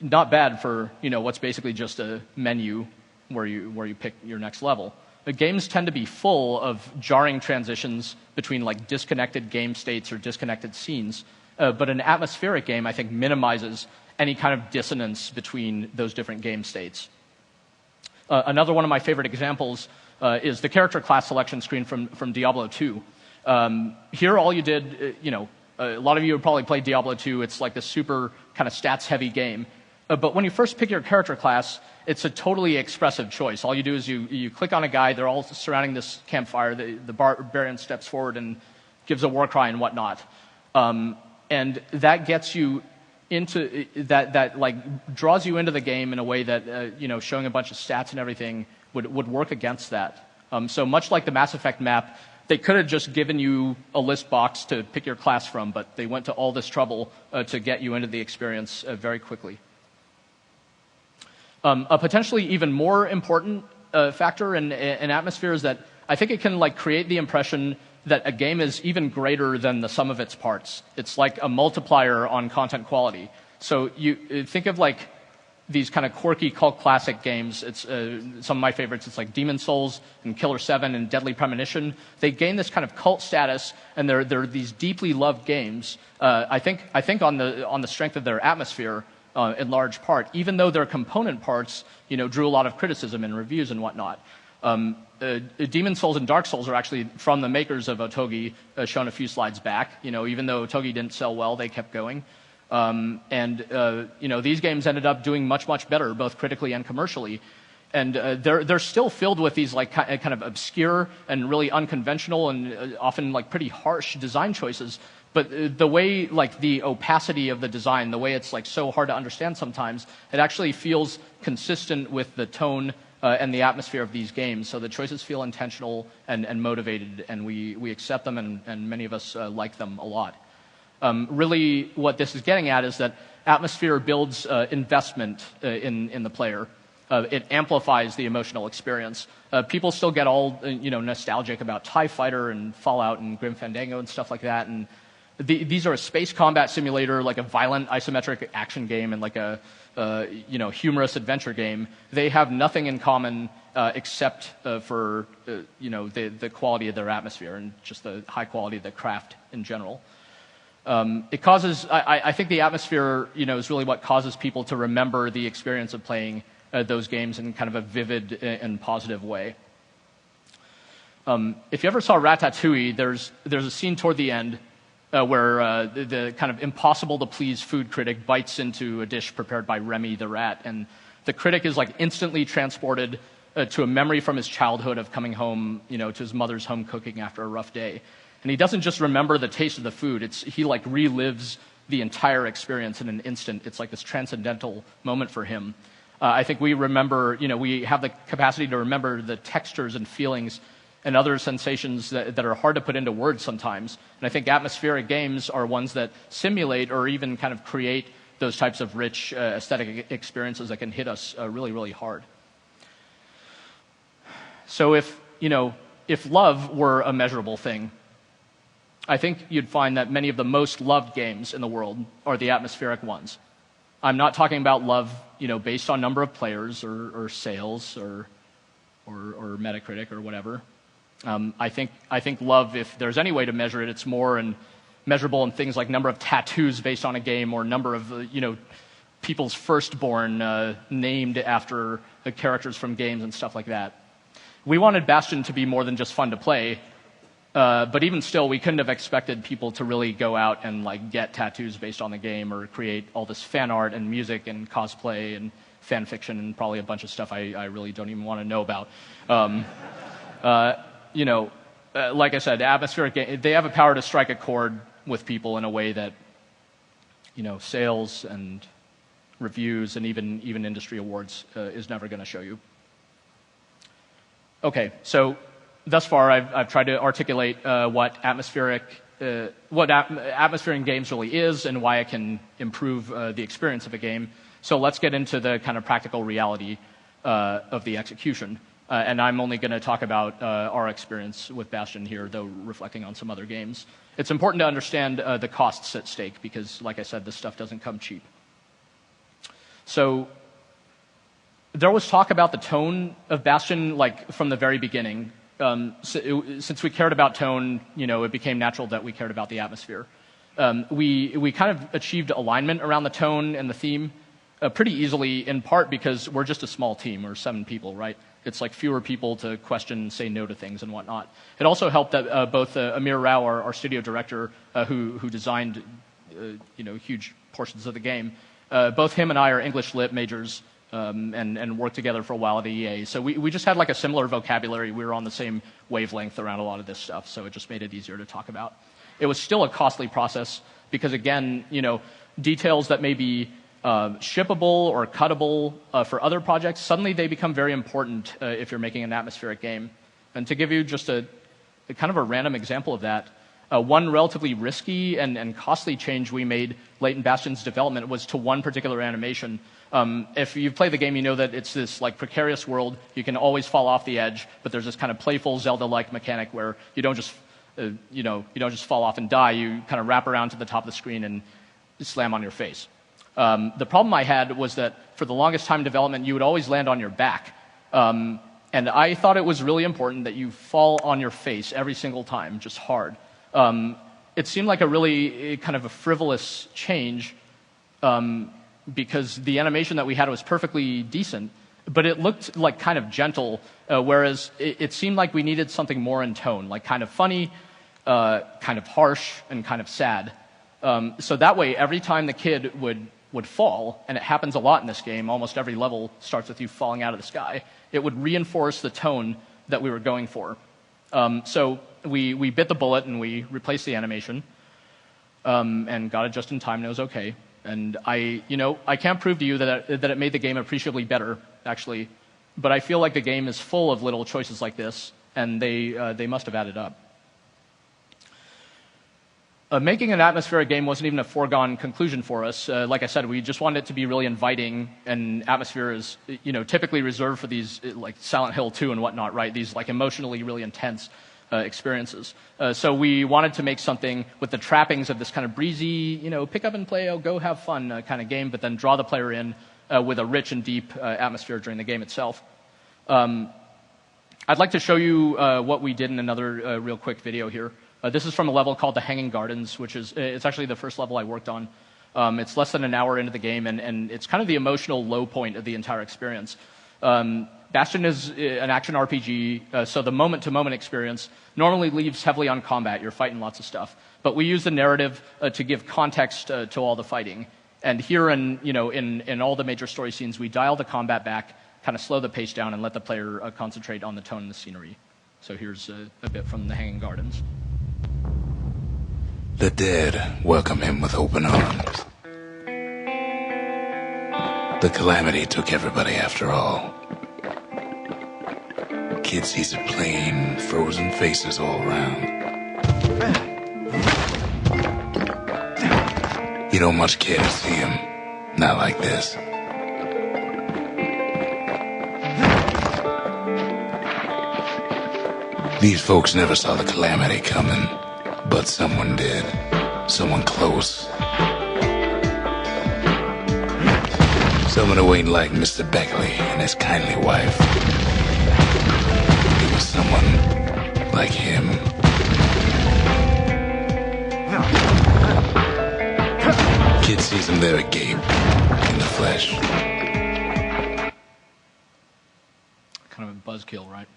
Not bad for what's basically just a menu where you pick your next level. But games tend to be full of jarring transitions between like disconnected game states or disconnected scenes. But an atmospheric game, I think, minimizes any kind of dissonance between those different game states. Another one of my favorite examples is the character class selection screen from Diablo 2. Here, all you did, a lot of you have probably played Diablo 2. It's like this super kind of stats-heavy game. But when you first pick your character class, it's a totally expressive choice. All you do is you click on a guy. They're all surrounding this campfire. The barbarian steps forward and gives a war cry and whatnot. And that gets you into that like draws you into the game in a way that showing a bunch of stats and everything would work against that. So much like the Mass Effect map, they could have just given you a list box to pick your class from, but they went to all this trouble to get you into the experience very quickly. A potentially even more important factor in atmosphere is that I think it can like create the impression that a game is even greater than the sum of its parts. It's like a multiplier on content quality. So you think of like these kind of quirky cult classic games. It's some of my favorites. It's like Demon's Souls and Killer 7 and Deadly Premonition. They gain this kind of cult status, and they're these deeply loved games. I think on the strength of their atmosphere, in large part, even though their component parts, drew a lot of criticism in reviews and whatnot. Demon's Souls and Dark Souls are actually from the makers of Otogi, shown a few slides back. Even though Otogi didn't sell well, they kept going. These games ended up doing much, much better, both critically and commercially. And they're still filled with these like kind of obscure and really unconventional and often like pretty harsh design choices. But the way like the opacity of the design, the way it's like so hard to understand sometimes, it actually feels consistent with the tone and the atmosphere of these games. So the choices feel intentional and motivated, and we accept them, and many of us like them a lot. Really, what this is getting at is that atmosphere builds investment in the player. It amplifies the emotional experience. People still get all nostalgic about TIE Fighter and Fallout and Grim Fandango and stuff like that. And these are a space combat simulator, like a violent isometric action game, and like a humorous adventure game. They have nothing in common except for the quality of their atmosphere and just the high quality of the craft in general. It causes, I think the atmosphere, is really what causes people to remember the experience of playing those games in kind of a vivid and positive way. If you ever saw Ratatouille, there's a scene toward the end where the kind of impossible to please food critic bites into a dish prepared by Remy the rat, and the critic is like instantly transported to a memory from his childhood of coming home, to his mother's home cooking after a rough day. And he doesn't just remember the taste of the food, he like relives the entire experience in an instant. It's like this transcendental moment for him. I think we remember, we have the capacity to remember the textures and feelings and other sensations that are hard to put into words sometimes. And I think atmospheric games are ones that simulate or even kind of create those types of rich aesthetic experiences that can hit us really, really hard. So if love were a measurable thing, I think you'd find that many of the most loved games in the world are the atmospheric ones. I'm not talking about love, based on number of players or sales or Metacritic or whatever. I think love, if there's any way to measure it, it's more measurable in things like number of tattoos based on a game, or number of people's firstborn named after the characters from games and stuff like that. We wanted Bastion to be more than just fun to play, but even still, we couldn't have expected people to really go out and like get tattoos based on the game, or create all this fan art and music and cosplay and fan fiction and probably a bunch of stuff I really don't even want to know about. Like I said, atmospheric games, they have a power to strike a chord with people in a way that, sales and reviews and even industry awards is never going to show you. Okay, so thus far I've tried to articulate what atmosphere in games really is and why it can improve the experience of a game. So let's get into the kind of practical reality of the execution. And I'm only going to talk about our experience with Bastion here, though reflecting on some other games. It's important to understand the costs at stake because, like I said, this stuff doesn't come cheap. So there was talk about the tone of Bastion like from the very beginning. Since we cared about tone, it became natural that we cared about the atmosphere. We kind of achieved alignment around the tone and the theme pretty easily, in part because we're just a small team. We're 7 people, right? It's like fewer people to question, say no to things and whatnot. It also helped that both Amir Rao, our studio director, who designed huge portions of the game, both him and I are English lit majors and worked together for a while at EA. So we just had like a similar vocabulary. We were on the same wavelength around a lot of this stuff, so it just made it easier to talk about. It was still a costly process because, again, details that may be shippable or cuttable for other projects, suddenly they become very important if you're making an atmospheric game. And to give you just a kind of a random example of that, One relatively risky and costly change we made late in Bastion's development was to one particular animation. If you've played the game, you know that it's this like precarious world. You can always fall off the edge, but there's this kind of playful Zelda-like mechanic where you don't just you don't just fall off and die. You kind of wrap around to the top of the screen and slam on your face. The problem I had was that for the longest time in development, you would always land on your back. And I thought it was really important that you fall on your face every single time, just hard. It seemed like a really kind of a frivolous change because the animation that we had was perfectly decent, but it looked like kind of gentle, whereas it seemed like we needed something more in tone, like kind of funny, kind of harsh, and kind of sad. So that way, every time the kid would fall, and it happens a lot in this game, almost every level starts with you falling out of the sky, it would reinforce the tone that we were going for. So we bit the bullet and we replaced the animation and got it just in time and it was okay. And I can't prove to you that it made the game appreciably better, actually, but I feel like the game is full of little choices like this, and they must have added up. Making an atmospheric game wasn't even a foregone conclusion for us. Like I said, we just wanted it to be really inviting, and atmosphere is, typically reserved for these, like Silent Hill 2 and whatnot, right? These like emotionally really intense experiences. So we wanted to make something with the trappings of this kind of breezy, pick up and play, go have fun kind of game, but then draw the player in with a rich and deep atmosphere during the game itself. I'd like to show you what we did in another real quick video here. This is from a level called the Hanging Gardens, which is it's actually the first level I worked on. It's less than an hour into the game, and it's kind of the emotional low point of the entire experience. Bastion is an action RPG, so the moment-to-moment experience normally leaves heavily on combat. You're fighting lots of stuff. But we use the narrative to give context to all the fighting. And here in all the major story scenes, we dial the combat back, kind of slow the pace down, and let the player concentrate on the tone and the scenery. So here's a bit from the Hanging Gardens. The dead welcome him with open arms. The calamity took everybody after all. Kid sees it plain, frozen faces all around. You don't much care to see him. Not like this. These folks never saw the calamity coming. But someone did. Someone close. Someone who ain't like Mr. Beckley and his kindly wife. It was someone like him. Kid sees him there agape, in the flesh. Kind of a buzzkill, right?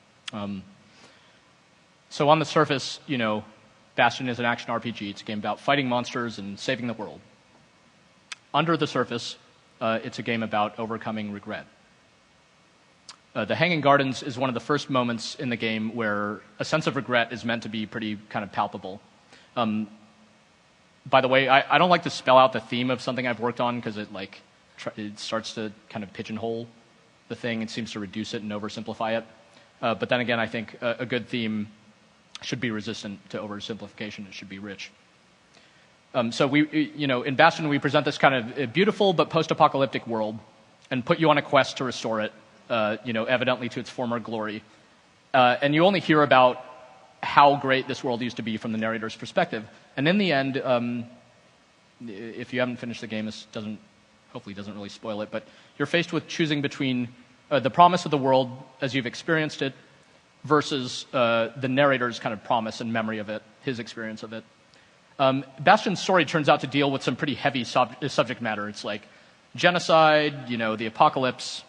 So on the surface, Bastion is an action RPG. It's a game about fighting monsters and saving the world. Under the surface, it's a game about overcoming regret. The Hanging Gardens is one of the first moments in the game where a sense of regret is meant to be pretty kind of palpable. By the way, I don't like to spell out the theme of something I've worked on because it starts to kind of pigeonhole the thing. It seems to reduce it and oversimplify it. But then again, I think a good theme should be resistant to oversimplification. It should be rich. So in Bastion, we present this kind of beautiful but post-apocalyptic world and put you on a quest to restore it, evidently to its former glory. And you only hear about how great this world used to be from the narrator's perspective. And in the end, if you haven't finished the game, this hopefully doesn't really spoil it, but you're faced with choosing between the promise of the world as you've experienced it versus the narrator's kind of promise and memory of it, his experience of it. Bastion's story turns out to deal with some pretty heavy subject matter. It's like genocide, the apocalypse,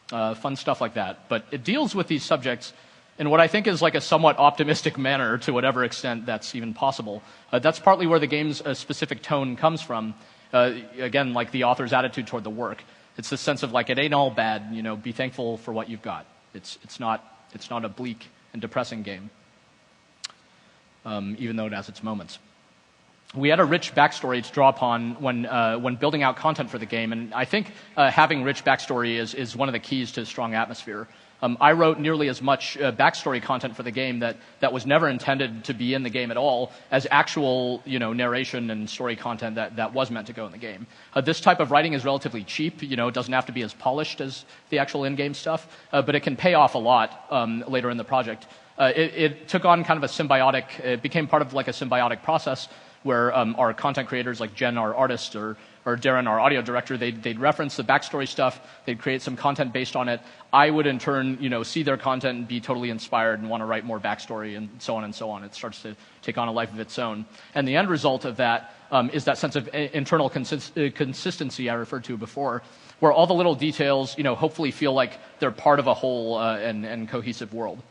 fun stuff like that. But it deals with these subjects in what I think is like a somewhat optimistic manner to whatever extent that's even possible. That's partly where the game's specific tone comes from. Again, like the author's attitude toward the work. It's this sense of like, it ain't all bad, be thankful for what you've got. It's not a bleak and depressing game, even though it has its moments. We had a rich backstory to draw upon when building out content for the game, and I think having rich backstory is one of the keys to strong atmosphere. I wrote nearly as much backstory content for the game that was never intended to be in the game at all as actual, narration and story content that was meant to go in the game. This type of writing is relatively cheap. It doesn't have to be as polished as the actual in-game stuff, but it can pay off a lot later in the project. It took on kind of a symbiotic, it became part of like a symbiotic process where our content creators like Jen, our artist, or Darren, our audio director, they'd reference the backstory stuff, they'd create some content based on it. I would in turn, see their content and be totally inspired and want to write more backstory and so on and so on. It starts to take on a life of its own. And the end result of that is that sense of internal consistency I referred to before, where all the little details, hopefully feel like they're part of a whole and cohesive world.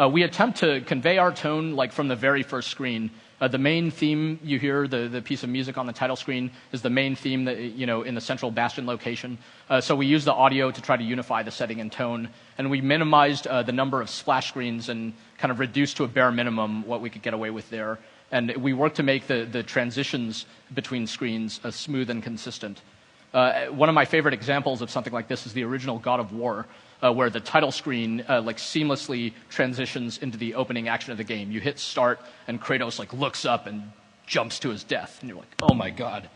We attempt to convey our tone like from the very first screen. The main theme you hear, the piece of music on the title screen, is the main theme that, in the central Bastion location. So we use the audio to try to unify the setting and tone. And we minimized the number of splash screens and kind of reduced to a bare minimum what we could get away with there. And we worked to make the transitions between screens smooth and consistent. One of my favorite examples of something like this is the original God of War, where the title screen seamlessly transitions into the opening action of the game. You hit start, and Kratos looks up and jumps to his death, and you're like, oh my god.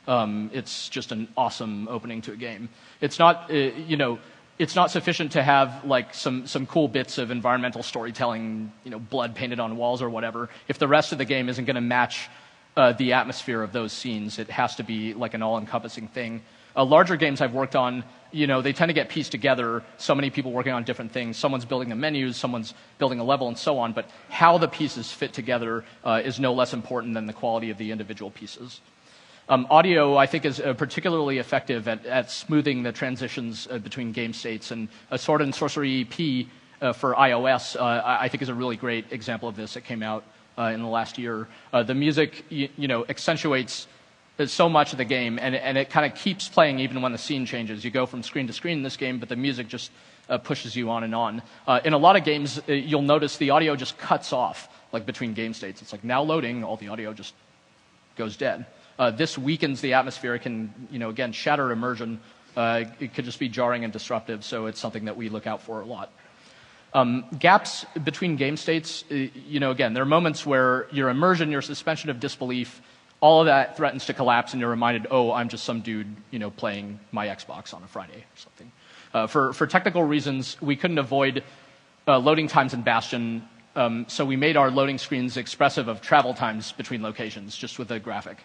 It's just an awesome opening to a game. It's not, it's not sufficient to have some cool bits of environmental storytelling, blood painted on walls or whatever. If the rest of the game isn't going to match the atmosphere of those scenes, it has to be like an all-encompassing thing. Larger games I've worked on, they tend to get pieced together, so many people working on different things. Someone's building the menus, someone's building a level, and so on. But how the pieces fit together is no less important than the quality of the individual pieces. Audio, I think, is particularly effective at smoothing the transitions between game states. And Sword and Sorcery EP for iOS, I think, is a really great example of this. It came out in the last year. The music, accentuates so much of the game, and it kind of keeps playing even when the scene changes. You go from screen to screen in this game, but the music just pushes you on and on. In a lot of games, you'll notice the audio just cuts off, between game states. It's now loading, all the audio just goes dead. This weakens the atmosphere. It can, again, shatter immersion. It could just be jarring and disruptive, so it's something that we look out for a lot. Gaps between game states, again, there are moments where your immersion, your suspension of disbelief, all of that threatens to collapse, and you're reminded, oh, I'm just some dude, playing my Xbox on a Friday or something. For technical reasons, we couldn't avoid loading times in Bastion, so we made our loading screens expressive of travel times between locations, just with a graphic.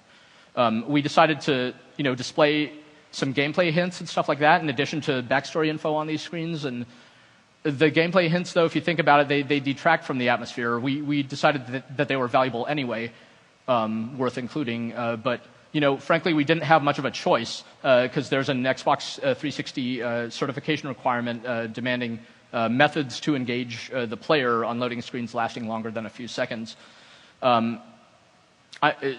We decided to, display some gameplay hints and stuff like that, in addition to backstory info on these screens. And the gameplay hints, though, if you think about it, they detract from the atmosphere. We decided that they were valuable anyway. Worth including, but frankly, we didn't have much of a choice because there's an Xbox 360 certification requirement demanding methods to engage the player on loading screens lasting longer than a few seconds.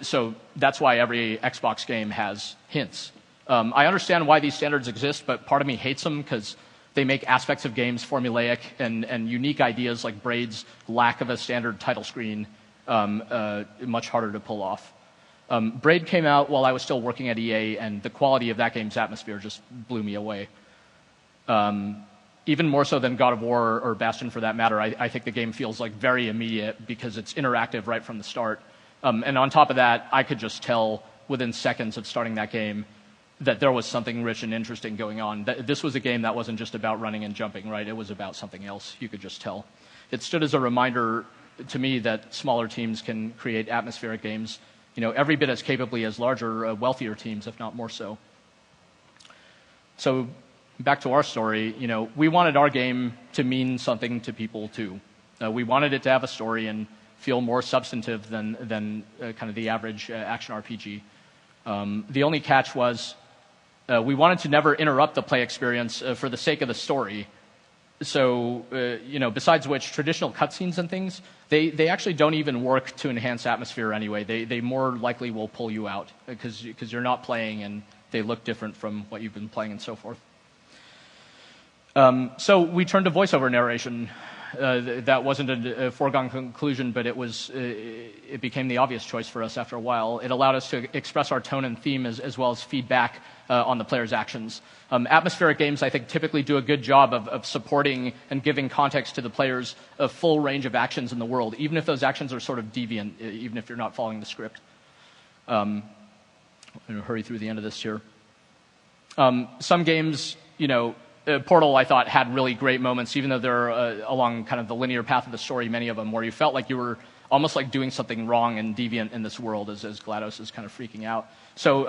So that's why every Xbox game has hints. I understand why these standards exist, but part of me hates them because they make aspects of games formulaic, and unique ideas like Braid's lack of a standard title screen much harder to pull off. Braid came out while I was still working at EA, and the quality of that game's atmosphere just blew me away. Even more so than God of War or Bastion, for that matter, I think the game feels very immediate because it's interactive right from the start. And on top of that, I could just tell within seconds of starting that game that there was something rich and interesting going on. This was a game that wasn't just about running and jumping, right? It was about something else. You could just tell. It stood as a reminder to me that smaller teams can create atmospheric games, every bit as capably as larger, wealthier teams, if not more so. So back to our story, we wanted our game to mean something to people too. We wanted it to have a story and feel more substantive than kind of the average action RPG. The only catch was we wanted to never interrupt the play experience for the sake of the story. So, besides which, traditional cutscenes and things, they actually don't even work to enhance atmosphere anyway. They more likely will pull you out because you're not playing and they look different from what you've been playing and so forth. So we turned to voiceover narration. that wasn't a foregone conclusion, but it became the obvious choice for us after a while. It allowed us to express our tone and theme as well as feedback on the player's actions. Atmospheric games, I think, typically do a good job of supporting and giving context to the players a full range of actions in the world, even if those actions are sort of deviant, even if you're not following the script. I'm going to hurry through the end of this here. Some games, Portal, I thought, had really great moments, even though they're along kind of the linear path of the story, many of them, where you felt like you were almost like doing something wrong and deviant in this world as GLaDOS is kind of freaking out. So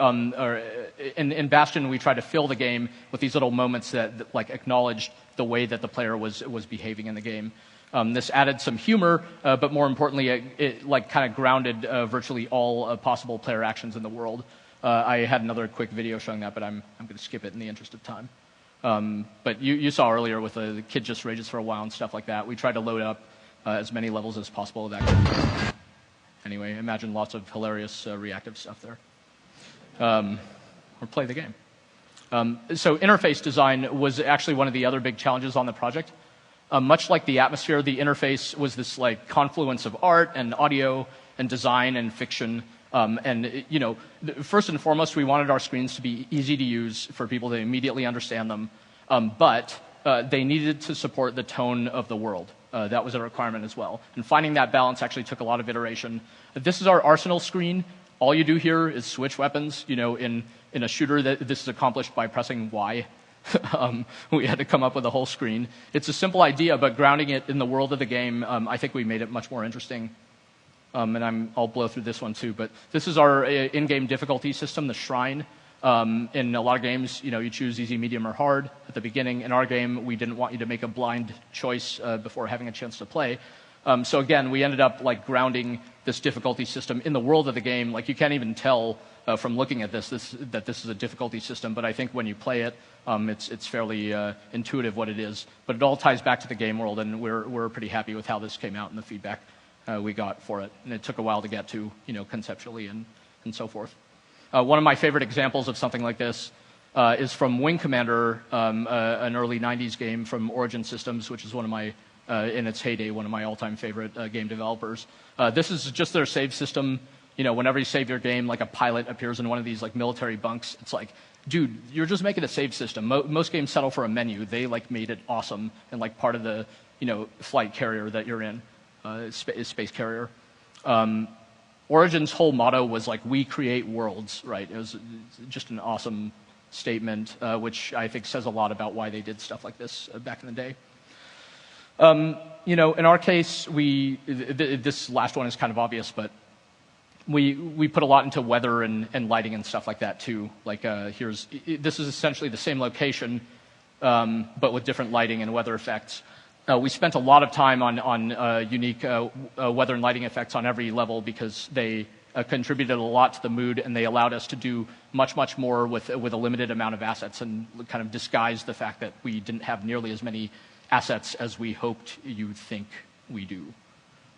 in Bastion, we tried to fill the game with these little moments that like acknowledged the way that the player was behaving in the game. This added some humor, but more importantly, it like kind of grounded virtually all possible player actions in the world. I had another quick video showing that, but I'm going to skip it in the interest of time. But you saw earlier with the kid just rages for a while and stuff like that. We tried to load up as many levels as possible with that. Anyway, imagine lots of hilarious reactive stuff there. Or play the game. So interface design was actually one of the other big challenges on the project. Much like the atmosphere, the interface was this like confluence of art and audio and design and fiction. First and foremost, we wanted our screens to be easy to use for people to immediately understand them, but they needed to support the tone of the world. That was a requirement as well. And finding that balance actually took a lot of iteration. This is our arsenal screen. All you do here is switch weapons. In a shooter, this is accomplished by pressing Y. We had to come up with a whole screen. It's a simple idea, but grounding it in the world of the game, I think we made it much more interesting. And I'll blow through this one too, but this is our in-game difficulty system, the Shrine. In a lot of games, you choose easy, medium, or hard at the beginning. In our game, we didn't want you to make a blind choice before having a chance to play. So again, we ended up like grounding this difficulty system in the world of the game. Like you can't even tell from looking at that this is a difficulty system, but I think when you play it, it's fairly intuitive what it is. But it all ties back to the game world, and we're pretty happy with how this came out and the feedback we got for it. And it took a while to get to, conceptually and so forth. One of my favorite examples of something like this is from Wing Commander, an early 90s game from Origin Systems, which is one of my, in its heyday, one of my all-time favorite game developers. This is just their save system. Whenever you save your game, like a pilot appears in one of these like military bunks. It's like, dude, you're just making a save system. Most games settle for a menu. They like made it awesome and like part of the, flight carrier that you're in. Space carrier. Origin's whole motto was like, we create worlds, right? It was just an awesome statement, which I think says a lot about why they did stuff like this back in the day. In our case, this last one is kind of obvious, but we put a lot into weather and lighting and stuff like that too. Like this is essentially the same location, but with different lighting and weather effects. We spent a lot of time on unique weather and lighting effects on every level because they contributed a lot to the mood, and they allowed us to do much, much more with a limited amount of assets and kind of disguise the fact that we didn't have nearly as many assets as we hoped you'd think we do.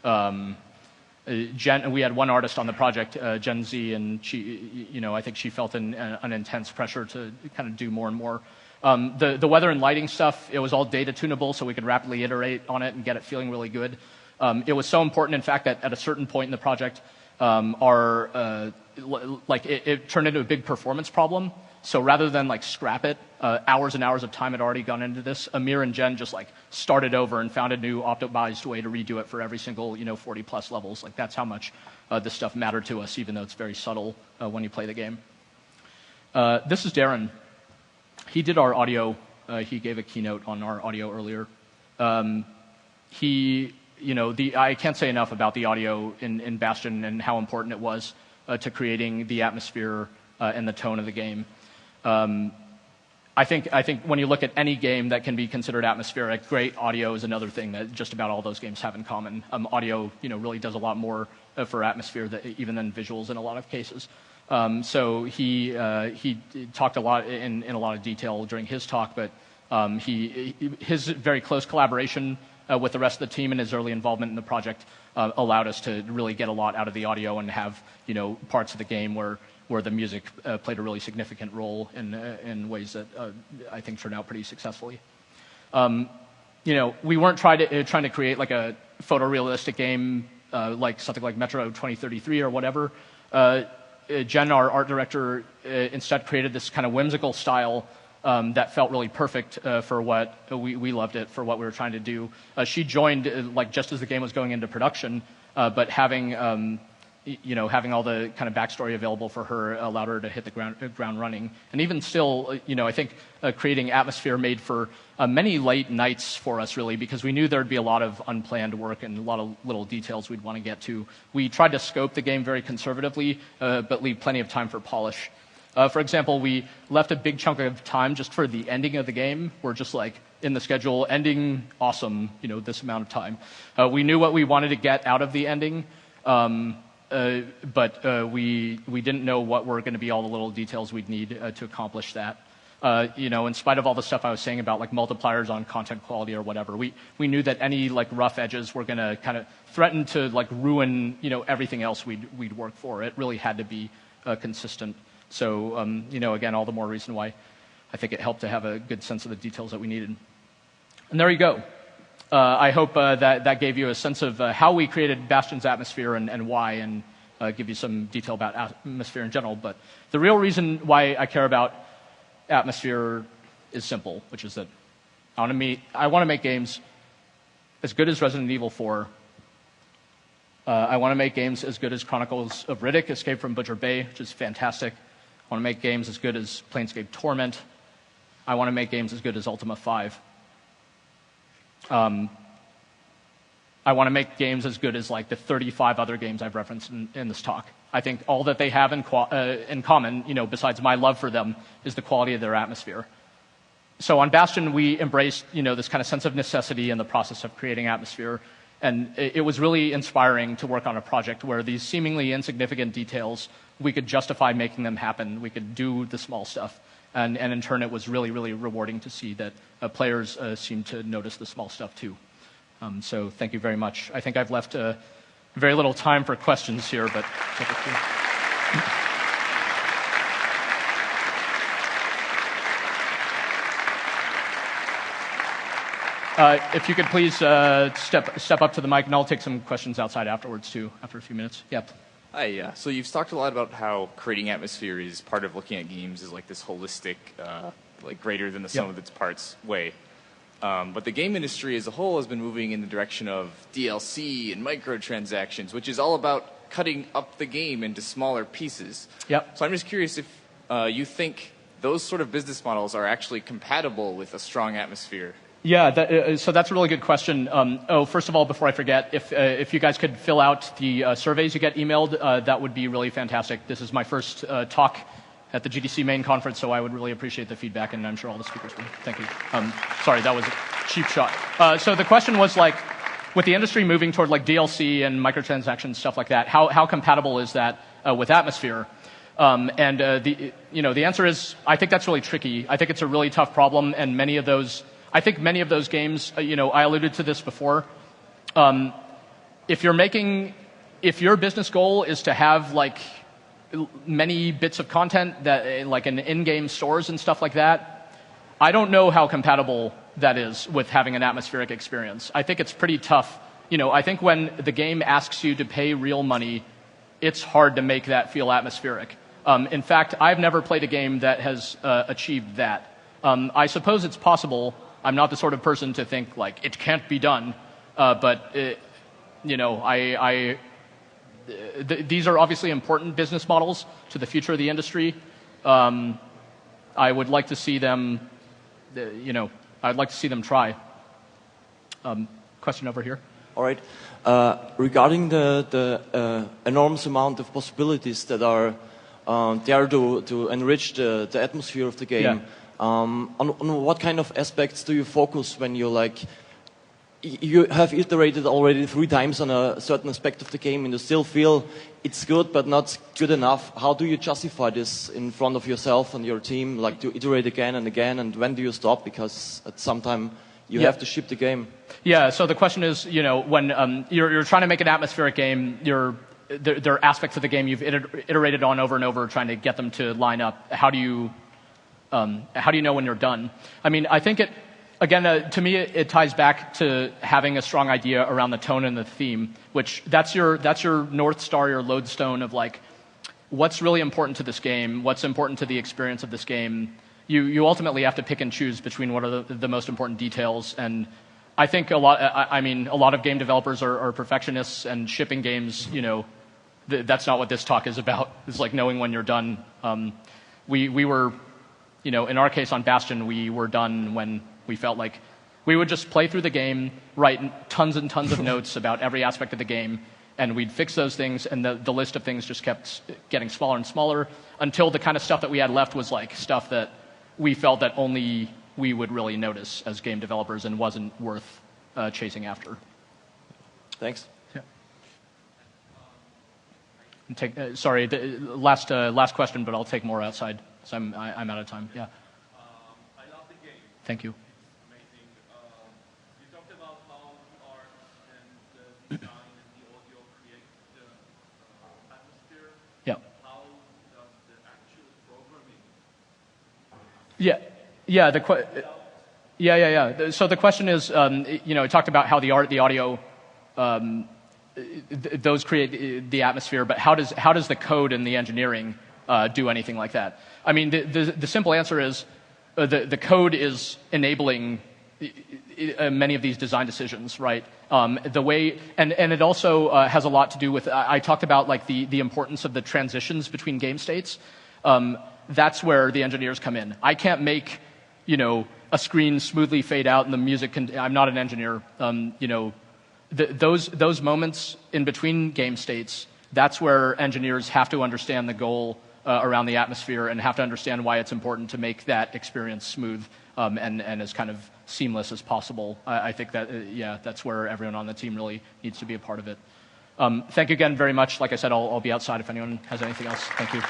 We had one artist on the project, Gen Z, and she, I think she felt an intense pressure to kind of do more and more. The weather and lighting stuff, it was all data tunable, so we could rapidly iterate on it and get it feeling really good. It was so important, in fact, that at a certain point in the project, it turned into a big performance problem. So rather than like scrap it, hours and hours of time had already gone into this. Amir and Jen just like started over and found a new optimized way to redo it for every single 40 plus levels. Like that's how much this stuff mattered to us, even though it's very subtle when you play the game. This is Darren. He did our audio. He gave a keynote on our audio earlier. I can't say enough about the audio in Bastion and how important it was to creating the atmosphere and the tone of the game. I think when you look at any game that can be considered atmospheric, great audio is another thing that just about all those games have in common. Audio, really does a lot more for atmosphere even than visuals in a lot of cases. So he talked a lot in a lot of detail during his talk, but his very close collaboration with the rest of the team and his early involvement in the project allowed us to really get a lot out of the audio and have parts of the game where the music played a really significant role in ways that I think turned out pretty successfully. we weren't trying to create like a photorealistic game like something like Metroid 2033 or whatever. Jen, our art director, instead created this kind of whimsical style that felt really perfect for what we loved it, for what we were trying to do. She joined like just as the game was going into production, but having all the kind of backstory available for her allowed her to hit the ground running. And even still, I think creating atmosphere made for many late nights for us, really, because we knew there'd be a lot of unplanned work and a lot of little details we'd want to get to. We tried to scope the game very conservatively, but leave plenty of time for polish. For example, we left a big chunk of time just for the ending of the game. We're just like, in the schedule, ending, awesome, this amount of time. We knew what we wanted to get out of the ending, but we didn't know what were going to be all the little details we'd need to accomplish that. In spite of all the stuff I was saying about like multipliers on content quality or whatever, we knew that any like rough edges were going to kind of threaten to like ruin everything else we'd work for. It really had to be consistent. So again, all the more reason why I think it helped to have a good sense of the details that we needed. And there you go. I hope that gave you a sense of how we created Bastion's atmosphere and why, and give you some detail about atmosphere in general. But the real reason why I care about atmosphere is simple, which is that I want to make games as good as Resident Evil 4. I want to make games as good as Chronicles of Riddick, Escape from Butcher Bay, which is fantastic. I want to make games as good as Planescape Torment. I want to make games as good as Ultima 5. I want to make games as good as like the 35 other games I've referenced in this talk. I think all that they have in common, besides my love for them, is the quality of their atmosphere. So on Bastion, we embraced, this kind of sense of necessity in the process of creating atmosphere. And it was really inspiring to work on a project where these seemingly insignificant details, we could justify making them happen. We could do the small stuff. And in turn, it was really, really rewarding to see that players seemed to notice the small stuff too. So thank you very much. I think I've left very little time for questions here, but if you could please step up to the mic, and I'll take some questions outside afterwards too, after a few minutes. Yep. Hi, so you've talked a lot about how creating atmosphere is part of looking at games as like this holistic, like greater than the sum of its parts way. But the game industry as a whole has been moving in the direction of DLC and microtransactions, which is all about cutting up the game into smaller pieces. Yep. So I'm just curious if you think those sort of business models are actually compatible with a strong atmosphere. Yeah, so that's a really good question. First of all, before I forget, if you guys could fill out the surveys you get emailed, that would be really fantastic. This is my first talk at the GDC main conference, so I would really appreciate the feedback, and I'm sure all the speakers will. Thank you. Sorry, that was a cheap shot. So the question was like, with the industry moving toward like DLC and microtransactions, stuff like that, how compatible is that with atmosphere? The answer is, I think that's really tricky. I think it's a really tough problem, and many of those games, I alluded to this before. If your business goal is to have like many bits of content that like in-game stores and stuff like that, I don't know how compatible that is with having an atmospheric experience. I think it's pretty tough. I think when the game asks you to pay real money, it's hard to make that feel atmospheric. In fact, I've never played a game that has achieved that. I suppose it's possible. I'm not the sort of person to think like it can't be done, but these are obviously important business models to the future of the industry. I would like to see them, I'd like to see them try. Question over here. All right. Regarding the enormous amount of possibilities that are there to enrich the atmosphere of the game. Yeah. On what kind of aspects do you focus when you have iterated already 3 times on a certain aspect of the game and you still feel it's good but not good enough? How do you justify this in front of yourself and your team, like to iterate again and again, and when do you stop? Because at some time you have to ship the game. Yeah, so the question is, when you're trying to make an atmospheric game, there are aspects of the game you've iterated on over and over trying to get them to line up. How do you know when you're done? I mean, I think Again, to me, it ties back to having a strong idea around the tone and the theme, which that's your North Star, your lodestone of like, what's really important to this game, what's important to the experience of this game. You ultimately have to pick and choose between what are the most important details. And I think a lot of game developers are perfectionists, and shipping games, that's not what this talk is about. It's like knowing when you're done. We were, in our case on Bastion, we were done when we felt like we would just play through the game, write tons and tons of notes about every aspect of the game, and we'd fix those things, and the list of things just kept getting smaller and smaller until the kind of stuff that we had left was like stuff that we felt that only we would really notice as game developers and wasn't worth chasing after. Thanks. Yeah. Sorry, the last question, but I'll take more outside, so I'm out of time. Yeah. I love the game. Thank you. It's amazing. You talked about how the art and the design and the audio create the atmosphere. Yeah. How does the actual programming? Yeah. Yeah. So the question is, it talked about how the art, the audio, those create the atmosphere, but how does the code and the engineering do anything like that? I mean, the simple answer is the code is enabling many of these design decisions, right? The way, and it also has a lot to do with. I talked about like the importance of the transitions between game states. That's where the engineers come in. I can't make, a screen smoothly fade out and the music can. I'm not an engineer. Those moments in between game states, that's where engineers have to understand the goal around the atmosphere and have to understand why it's important to make that experience smooth and as kind of seamless as possible. I think that, that's where everyone on the team really needs to be a part of it. Thank you again very much. Like I said, I'll be outside if anyone has anything else. Thank you.